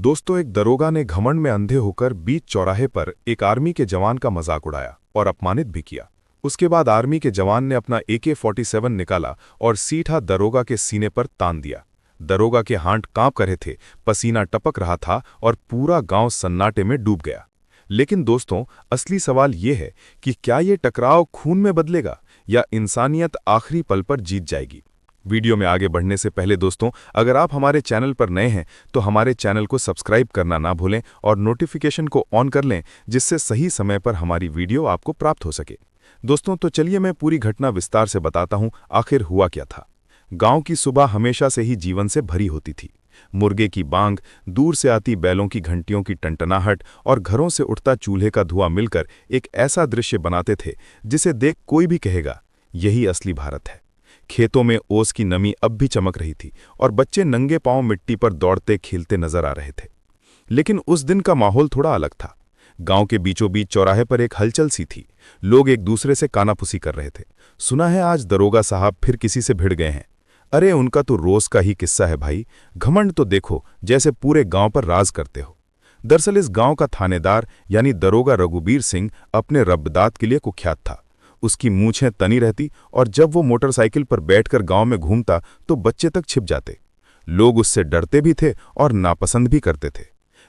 दोस्तों, एक दरोगा ने घमंड में अंधे होकर बीच चौराहे पर एक आर्मी के जवान का मजाक उड़ाया और अपमानित भी किया। उसके बाद आर्मी के जवान ने अपना AK-47 निकाला और सीधा दरोगा के सीने पर तान दिया। दरोगा के हाथ कांप रहे थे, पसीना टपक रहा था और पूरा गांव सन्नाटे में डूब गया। लेकिन दोस्तों, असली सवाल ये है कि क्या ये टकराव खून में बदलेगा या इंसानियत आखिरी पल पर जीत जाएगी। वीडियो में आगे बढ़ने से पहले दोस्तों, अगर आप हमारे चैनल पर नए हैं तो हमारे चैनल को सब्सक्राइब करना ना भूलें और नोटिफिकेशन को ऑन कर लें, जिससे सही समय पर हमारी वीडियो आपको प्राप्त हो सके। दोस्तों, तो चलिए मैं पूरी घटना विस्तार से बताता हूं आखिर हुआ क्या था। गांव की सुबह हमेशा से ही जीवन से भरी होती थी। मुर्गे की बांग, दूर से आती बैलों की घंटियों की टंटनाहट और घरों से उठता चूल्हे का धुआं मिलकर एक ऐसा दृश्य बनाते थे जिसे देख कोई भी कहेगा, यही असली भारत है। खेतों में ओस की नमी अब भी चमक रही थी और बच्चे नंगे पांव मिट्टी पर दौड़ते खेलते नजर आ रहे थे। लेकिन उस दिन का माहौल थोड़ा अलग था। गांव के बीचों बीच चौराहे पर एक हलचल सी थी। लोग एक दूसरे से कानाफूसी कर रहे थे। सुना है आज दरोगा साहब फिर किसी से भिड़ गए हैं। अरे उनका तो रोज का ही किस्सा है भाई, घमंड तो देखो, जैसे पूरे गांव पर राज करते हो। दरअसल इस गांव का थानेदार यानी दरोगा रघुबीर सिंह अपने रब्बदात के लिए कुख्यात था। उसकी मूंछें तनी रहती और जब वो मोटरसाइकिल पर बैठकर गांव में घूमता तो बच्चे तक छिप जाते। लोग उससे डरते भी थे और नापसंद भी करते थे,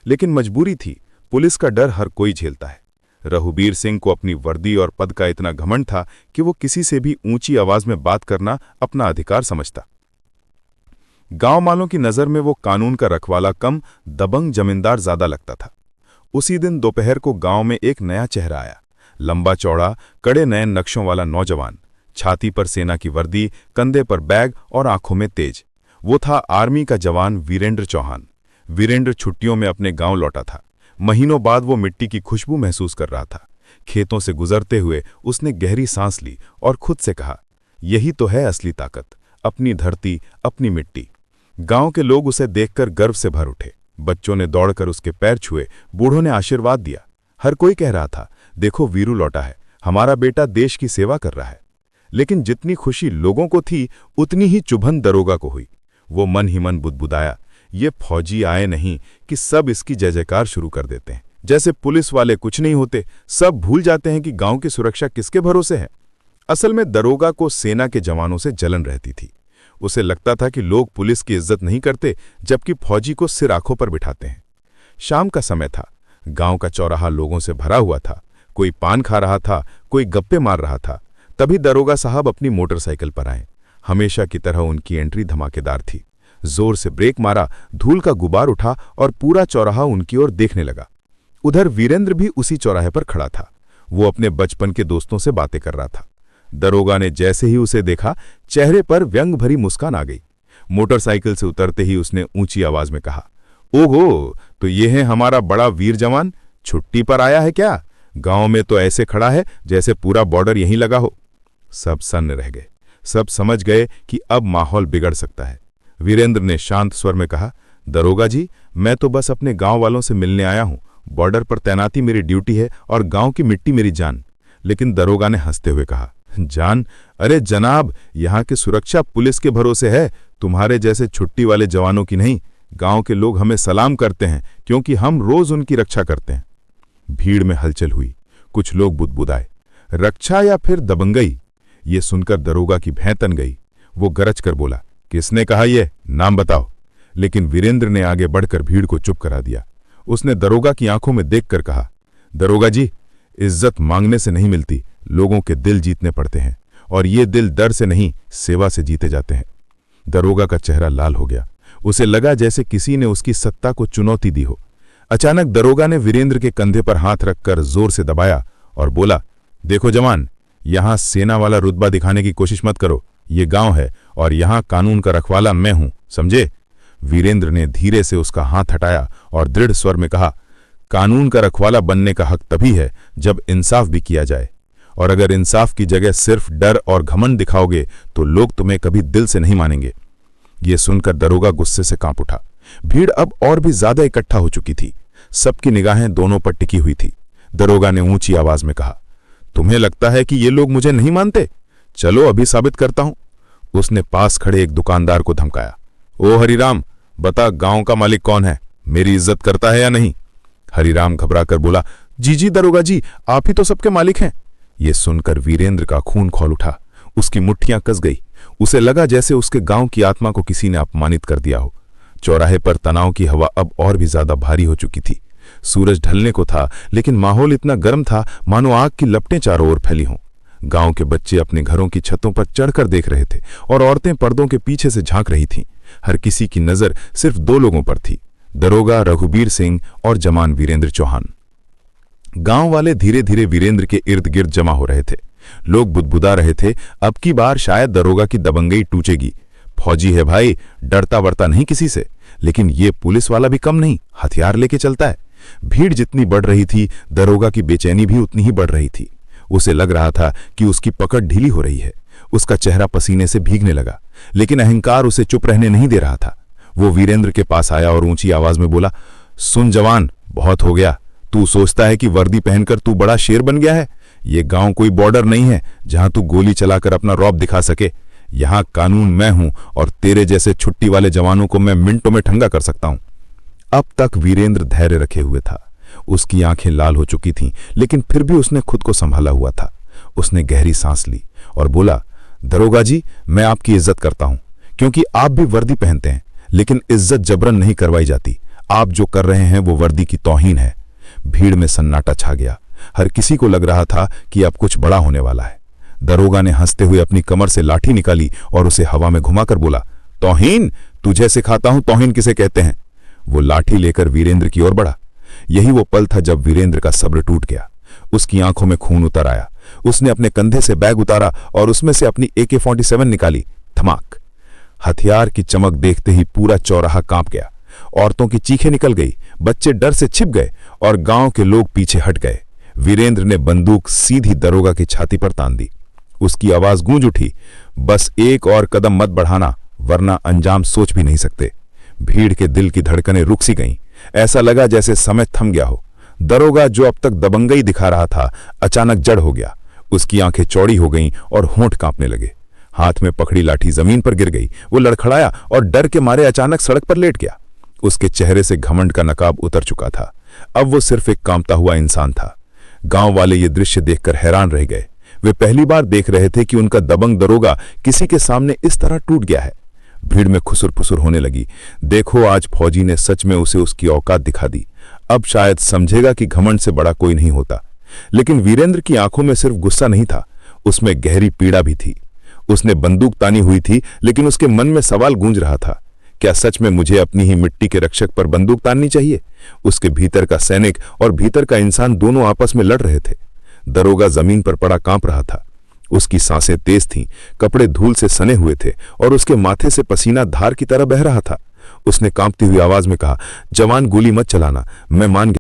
लेकिन मजबूरी थी। पुलिस का डर हर कोई झेलता है। रघुबीर सिंह को अपनी वर्दी और पद का इतना घमंड था कि वो किसी से भी ऊंची आवाज में बात करना अपना अधिकार समझता। गांव वालों की नजर में वो कानून का रखवाला कम, दबंग जमींदार ज्यादा लगता था। उसी दिन दोपहर को गांव में एक नया चेहरा आया। लंबा चौड़ा, कड़े नयन नक्शों वाला नौजवान, छाती पर सेना की वर्दी, कंधे पर बैग और आंखों में तेज। वो था आर्मी का जवान वीरेंद्र चौहान। वीरेंद्र छुट्टियों में अपने गांव लौटा था। महीनों बाद वो मिट्टी की खुशबू महसूस कर रहा था। खेतों से गुजरते हुए उसने गहरी सांस ली और खुद से कहा, यही तो है असली ताकत, अपनी धरती, अपनी मिट्टी। गांव के लोग उसे देखकर गर्व से भर उठे। बच्चों ने दौड़कर उसके पैर छुए, बूढ़ों ने आशीर्वाद दिया। हर कोई कह रहा था, देखो वीरू लौटा है, हमारा बेटा देश की सेवा कर रहा है। लेकिन जितनी खुशी लोगों को थी उतनी ही चुभन दरोगा को हुई। वो मन ही मन बुदबुदाया, ये फौजी आए नहीं कि सब इसकी जय जयकार शुरू कर देते हैं। जैसे पुलिस वाले कुछ नहीं होते, सब भूल जाते हैं कि गांव की सुरक्षा किसके भरोसे है। असल में दरोगा को सेना के जवानों से जलन रहती थी। उसे लगता था कि लोग पुलिस की इज्जत नहीं करते, जबकि फौजी को सिर आंखों पर बिठाते हैं। शाम का समय था। गांव का चौराहा लोगों से भरा हुआ था। कोई पान खा रहा था, कोई गप्पे मार रहा था। तभी दरोगा साहब अपनी मोटरसाइकिल पर आए। हमेशा की तरह उनकी एंट्री धमाकेदार थी। जोर से ब्रेक मारा, धूल का गुबार उठा और पूरा चौराहा उनकी ओर देखने लगा। उधर वीरेंद्र भी उसी चौराहे पर खड़ा था। वो अपने बचपन के दोस्तों से बातें कर रहा था। दरोगा ने जैसे ही उसे देखा, चेहरे पर व्यंग भरी मुस्कान आ गई। मोटरसाइकिल से उतरते ही उसने ऊंची आवाज में कहा, ओहो, तो ये है हमारा बड़ा वीर जवान, छुट्टी पर आया है क्या? गांव में तो ऐसे खड़ा है जैसे पूरा बॉर्डर यहीं लगा हो। सब सन्न रह गए। सब समझ गए कि अब माहौल बिगड़ सकता है। वीरेंद्र ने शांत स्वर में कहा, दरोगा जी, मैं तो बस अपने गांव वालों से मिलने आया हूं। बॉर्डर पर तैनाती मेरी ड्यूटी है और गांव की मिट्टी मेरी जान। लेकिन दरोगा ने हंसते हुए कहा, जान? अरे जनाब, यहाँ की सुरक्षा पुलिस के भरोसे है, तुम्हारे जैसे छुट्टी वाले जवानों की नहीं। गांव के लोग हमें सलाम करते हैं क्योंकि हम रोज उनकी रक्षा करते हैं। भीड़ में हलचल हुई। कुछ लोग बुदबुदाए, रक्षा या फिर दबंगई? ये सुनकर दरोगा की भैं तन गई। वो गरज कर बोला, किसने कहा ये? नाम बताओ। लेकिन वीरेंद्र ने आगे बढ़कर भीड़ को चुप करा दिया। उसने दरोगा की आंखों में देखकर कहा, दरोगा जी, इज्जत मांगने से नहीं मिलती, लोगों के दिल जीतने पड़ते हैं, और ये दिल डर से नहीं, सेवा से जीते जाते हैं। दरोगा का चेहरा लाल हो गया। उसे लगा जैसे किसी ने उसकी सत्ता को चुनौती दी हो। अचानक दरोगा ने वीरेंद्र के कंधे पर हाथ रखकर जोर से दबाया और बोला, देखो जवान, यहां सेना वाला रुतबा दिखाने की कोशिश मत करो। ये गांव है और यहां कानून का रखवाला मैं हूं, समझे? वीरेंद्र ने धीरे से उसका हाथ हटाया और दृढ़ स्वर में कहा, कानून का रखवाला बनने का हक तभी है जब इंसाफ भी किया जाए, और अगर इंसाफ की जगह सिर्फ डर और घमंड दिखाओगे तो लोग तुम्हें कभी दिल से नहीं मानेंगे। ये सुनकर दरोगा गुस्से से कांप उठा। भीड़ अब और भी ज्यादा इकट्ठा हो चुकी थी। सबकी निगाहें दोनों पर टिकी हुई थी। दरोगा ने ऊंची आवाज में कहा, तुम्हें लगता है कि ये लोग मुझे नहीं मानते? चलो अभी साबित करता हूं। उसने पास खड़े एक दुकानदार को धमकाया, ओ हरिराम, बता गांव का मालिक कौन है? मेरी इज्जत करता है या नहीं? हरिराम घबराकर बोला, जी जी दरोगा जी, आप ही तो सबके मालिक हैं। ये सुनकर वीरेंद्र का खून खौल उठा। उसकी मुट्ठियां कस गई। उसे लगा जैसे उसके गांव की आत्मा को किसी ने अपमानित कर दिया हो। चौराहे पर तनाव की हवा अब और भी ज्यादा भारी हो चुकी थी। सूरज ढलने को था, लेकिन माहौल इतना गर्म था मानो आग की लपटें चारों ओर फैली हों। गांव के बच्चे अपने घरों की छतों पर चढ़कर देख रहे थे और औरतें पर्दों के पीछे से झांक रही थीं। हर किसी की नजर सिर्फ दो लोगों पर थी, दरोगा रघुबीर सिंह और जवान वीरेंद्र चौहान। गांव वाले धीरे धीरे वीरेंद्र के इर्द गिर्द जमा हो रहे थे। लोग बुदबुदा रहे थे, अब की बार शायद दरोगा की दबंगई टूटेगी। फौजी है भाई, डरता वरता नहीं किसी से, लेकिन ये पुलिस वाला भी कम नहीं, हथियार लेके चलता है। भीड़ जितनी बढ़ रही थी, दरोगा की बेचैनी भी उतनी ही बढ़ रही थी। उसे लग रहा था कि उसकी पकड़ ढीली हो रही है। उसका चेहरा पसीने से भीगने लगा, लेकिन अहंकार उसे चुप रहने नहीं दे रहा था। वो वीरेंद्र के पास आया और ऊंची आवाज में बोला, सुन जवान, बहुत हो गया। तू सोचता है कि वर्दी पहनकर तू बड़ा शेर बन गया है? ये गांव कोई बॉर्डर नहीं है जहां तू गोली चलाकर अपना रौब दिखा सके। यहां कानून मैं हूं और तेरे जैसे छुट्टी वाले जवानों को मैं मिनटों में ठंगा कर सकता हूं। अब तक वीरेंद्र धैर्य रखे हुए था। उसकी आंखें लाल हो चुकी थीं, लेकिन फिर भी उसने खुद को संभाला हुआ था। उसने गहरी सांस ली और बोला, दरोगा जी, मैं आपकी इज्जत करता हूं क्योंकि आप भी वर्दी पहनते हैं, लेकिन इज्जत जबरन नहीं करवाई जाती। आप जो कर रहे हैं वो वर्दी की तौहीन है। भीड़ में सन्नाटा छा गया। हर किसी को लग रहा था कि अब कुछ बड़ा होने वाला है। दरोगा ने हंसते हुए अपनी कमर से लाठी निकाली और उसे हवा में घुमाकर बोला, तौहीन? तुझे सिखाता हूं तौहीन किसे कहते हैं। वो लाठी लेकर वीरेंद्र की ओर बढ़ा। यही वो पल था जब वीरेंद्र का सब्र टूट गया। उसकी आंखों में खून उतर आया। उसने अपने कंधे से बैग उतारा और उसमें से अपनी AK-47 निकाली। धमाक! हथियार की चमक देखते ही पूरा चौराहा कांप गया। औरतों की चीखें निकल गई, बच्चे डर से छिप गए और गांव के लोग पीछे हट गए। वीरेंद्र ने बंदूक सीधी दरोगा की छाती पर तान दी। उसकी आवाज गूंज उठी, बस एक और कदम मत बढ़ाना, वरना अंजाम सोच भी नहीं सकते। भीड़ के दिल की धड़कनें रुक सी गईं। ऐसा लगा जैसे समय थम गया हो। दरोगा जो अब तक दबंगई दिखा रहा था, अचानक जड़ हो गया। उसकी आंखें चौड़ी हो गईं और होंठ कांपने लगे। हाथ में पकड़ी लाठी जमीन पर गिर गई। वो लड़खड़ाया और डर के मारे अचानक सड़क पर लेट गया। उसके चेहरे से घमंड का नकाब उतर चुका था। अब वो सिर्फ एक कांपता हुआ इंसान था। गांव वाले ये दृश्य देखकर हैरान रह गए। वे पहली बार देख रहे थे कि उनका दबंग दरोगा किसी के सामने इस तरह टूट गया है। भीड़ में खुसुर फुसुर होने लगी। देखो, आज फौजी ने सच में उसे उसकी औकात दिखा दी। अब शायद समझेगा कि घमंड से बड़ा कोई नहीं होता। लेकिन वीरेंद्र की आंखों में सिर्फ गुस्सा नहीं था, उसमें गहरी पीड़ा भी थी। उसने बंदूक तानी हुई थी, लेकिन उसके मन में सवाल गूंज रहा था, क्या सच में मुझे अपनी ही मिट्टी के रक्षक पर बंदूक ताननी चाहिए? उसके भीतर का सैनिक और भीतर का इंसान दोनों आपस में लड़ रहे थे। दरोगा जमीन पर पड़ा कांप रहा था। उसकी सांसें तेज थीं, कपड़े धूल से सने हुए थे और उसके माथे से पसीना धार की तरह बह रहा था। उसने कांपती हुई आवाज में कहा, जवान, गोली मत चलाना, मैं मान गया।